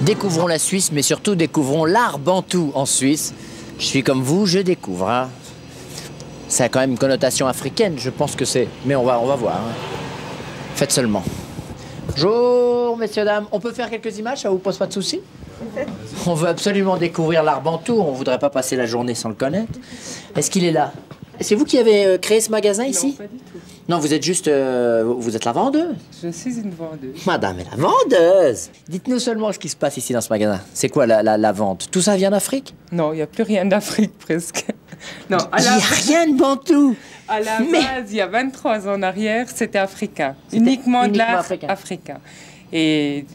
Découvrons la Suisse, mais surtout découvrons l'art bantou en Suisse. Je suis comme vous, je découvre. Hein. Ça a quand même une connotation africaine, je pense que c'est. Mais on va voir. Hein. Faites seulement. Bonjour, messieurs, dames. On peut faire quelques images, ça vous pose pas de soucis? On veut absolument découvrir l'art bantou, on voudrait pas passer la journée sans le connaître. Est-ce qu'il est là? C'est vous qui avez créé ce magasin ici? Non, pas du tout. Non, vous êtes juste... vous êtes la vendeuse? Je suis une vendeuse. Madame est la vendeuse! Dites-nous seulement ce qui se passe ici dans ce magasin. C'est quoi la vente? Tout ça vient d'Afrique? Non, il n'y a plus rien d'Afrique presque. Non, Il n'y a rien de bantou! À la base, il y a 23 ans en arrière, c'était africain. Uniquement de l'art africain. Et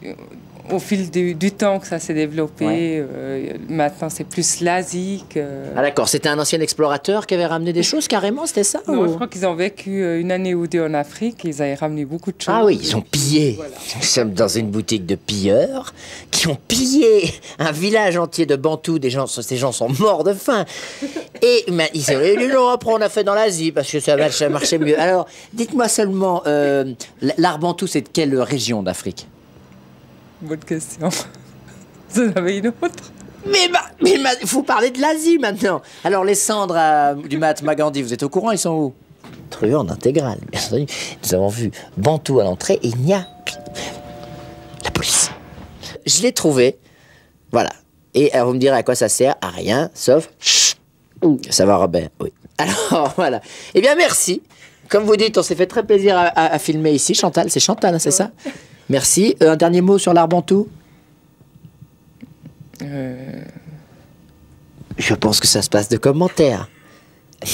au fil du temps que ça s'est développé, maintenant c'est plus l'Asie que... Ah d'accord, c'était un ancien explorateur qui avait ramené des choses carrément, c'était ça? Non, je crois qu'ils ont vécu une année ou deux en Afrique, ils avaient ramené beaucoup de choses. Ah oui, ils ont pillé. Voilà. Nous sommes dans une boutique de pilleurs qui ont pillé un village entier de Bantous. Ces gens sont morts de faim. Et ils se sont dit, non, après on a fait dans l'Asie parce que ça marchait mieux. Alors, dites-moi seulement, l'art Bantou, c'est de quelle région d'Afrique? Bonne question. Vous en avez une autre? Mais il faut parler de l'Asie maintenant. Alors les cendres du Mahatma Gandhi, vous êtes au courant, ils sont où? Truand intégrale, bien entendu. Nous avons vu Bantou à l'entrée et il n'y a la police. Je l'ai trouvé, voilà. Et alors, vous me direz à quoi ça sert? À rien, sauf... Ça va, Robert? Oui. Alors, voilà. Eh bien, merci. Comme vous dites, on s'est fait très plaisir à filmer ici. Chantal, c'est Chantal, hein, c'est ça? Merci. Un dernier mot sur l'art bantou? Je pense que ça se passe de commentaires.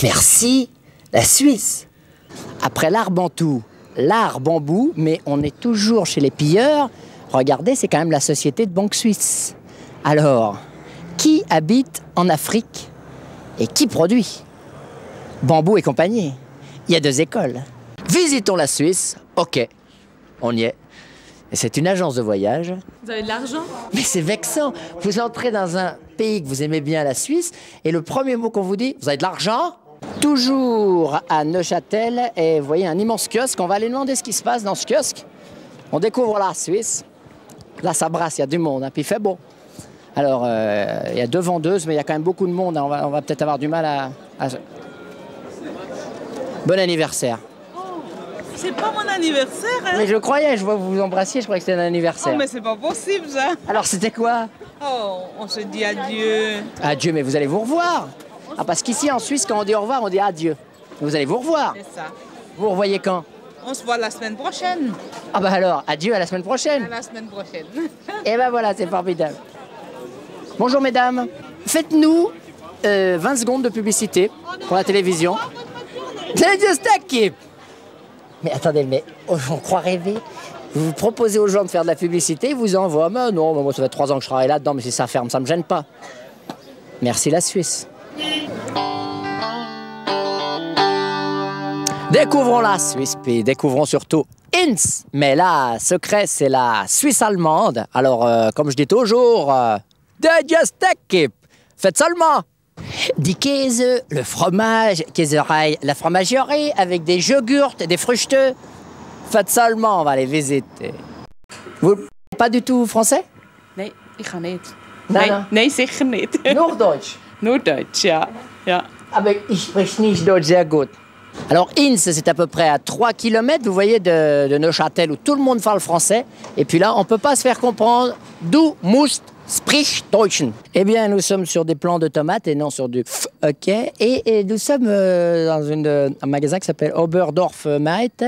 Merci, la Suisse. Après l'art bantou, l'art bambou, mais on est toujours chez les pilleurs. Regardez, c'est quand même la société de banque suisse. Alors, qui habite en Afrique et qui produit? Bambou et compagnie. Il y a 2 écoles. Visitons la Suisse. Ok, on y est. Et c'est une agence de voyage. Vous avez de l'argent? Mais c'est vexant. Vous entrez dans un pays que vous aimez bien, la Suisse, et le premier mot qu'on vous dit, vous avez de l'argent? Toujours à Neuchâtel, et vous voyez un immense kiosque. On va aller demander ce qui se passe dans ce kiosque. On découvre la Suisse. Là, ça brasse, il y a du monde, hein, puis il fait beau. Alors, il y a 2 vendeuses, mais il y a quand même beaucoup de monde. Hein. On va peut-être avoir du mal à... Bon anniversaire. C'est pas mon anniversaire, hein? Mais je croyais, je vois que vous vous embrassiez, je croyais que c'était un anniversaire. Oh, mais c'est pas possible, ça. Alors, c'était quoi? Oh, on se dit adieu. Adieu, mais vous allez vous revoir. Ah, parce qu'ici, en Suisse, quand on dit au revoir, on dit adieu. Vous allez vous revoir. C'est ça. Vous revoyez quand? On se voit la semaine prochaine. Ah bah alors, adieu, à la semaine prochaine. À la semaine prochaine. Et ben voilà, c'est formidable. Bonjour, mesdames. Faites-nous 20 secondes de publicité pour la télévision. Mais attendez, mais on croit rêver. Vous proposez aux gens de faire de la publicité, ils vous envoient. Mais non, moi ça fait 3 ans que je travaille là-dedans, mais si ça ferme, ça me gêne pas. Merci la Suisse. Découvrons la Suisse, puis découvrons surtout Inns. Mais là, secret, c'est la Suisse allemande. Alors, comme je dis toujours, Digesteckip. Faites seulement. Die Käse, le fromage, Käserei, la fromagerie avec des yogourts, des früchte. Faites seulement, on va les visiter. Vous pas du tout français? Nee, ich kann nicht. Nein, nee, sicher nicht. Nur Deutsch. Nur Deutsch, ja. Ja. Aber ich spreche nicht Deutsch sehr gut. Alors Inns, c'est à peu près à 3 km, vous voyez, de Neuchâtel, où tout le monde parle français. Et puis là, on ne peut pas se faire comprendre. Du musst sprich Deutschen. Eh bien, nous sommes sur des plants de tomates et non sur du ok. Et nous sommes dans un magasin qui s'appelle Oberdorf Markt.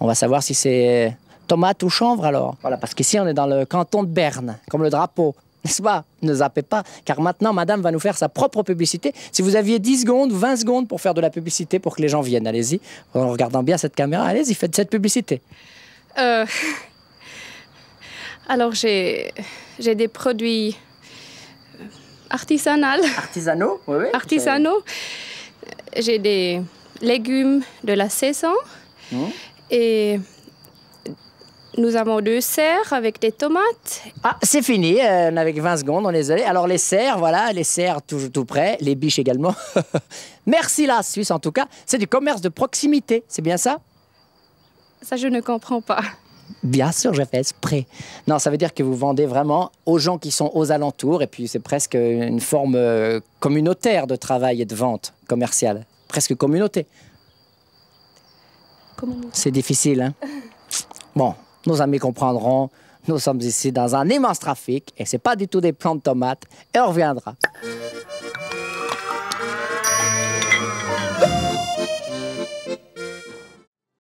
On va savoir si c'est tomate ou chanvre alors. Voilà, parce qu'ici, on est dans le canton de Berne, comme le drapeau. N'est-ce pas? Ne zappez pas, car maintenant, madame va nous faire sa propre publicité. Si vous aviez 10 secondes ou 20 secondes pour faire de la publicité pour que les gens viennent, allez-y. En regardant bien cette caméra, allez-y, faites cette publicité. Alors, j'ai des produits artisanaux. Artisanaux? Oui, oui. Artisanaux. J'ai des légumes de la saison. Et nous avons 2 serres avec des tomates. Ah, c'est fini, on avait 20 secondes, on est désolé. Alors les serres, voilà, les serres tout près, les biches également. Merci la Suisse en tout cas, c'est du commerce de proximité, c'est bien ça? Ça, je ne comprends pas. Bien sûr, j'ai fait exprès. Non, ça veut dire que vous vendez vraiment aux gens qui sont aux alentours, et puis c'est presque une forme communautaire de travail et de vente commerciale. Presque communauté. C'est difficile, hein? Bon, nos amis comprendront. Nous sommes ici dans un immense trafic, et c'est pas du tout des plants de tomates, et on reviendra.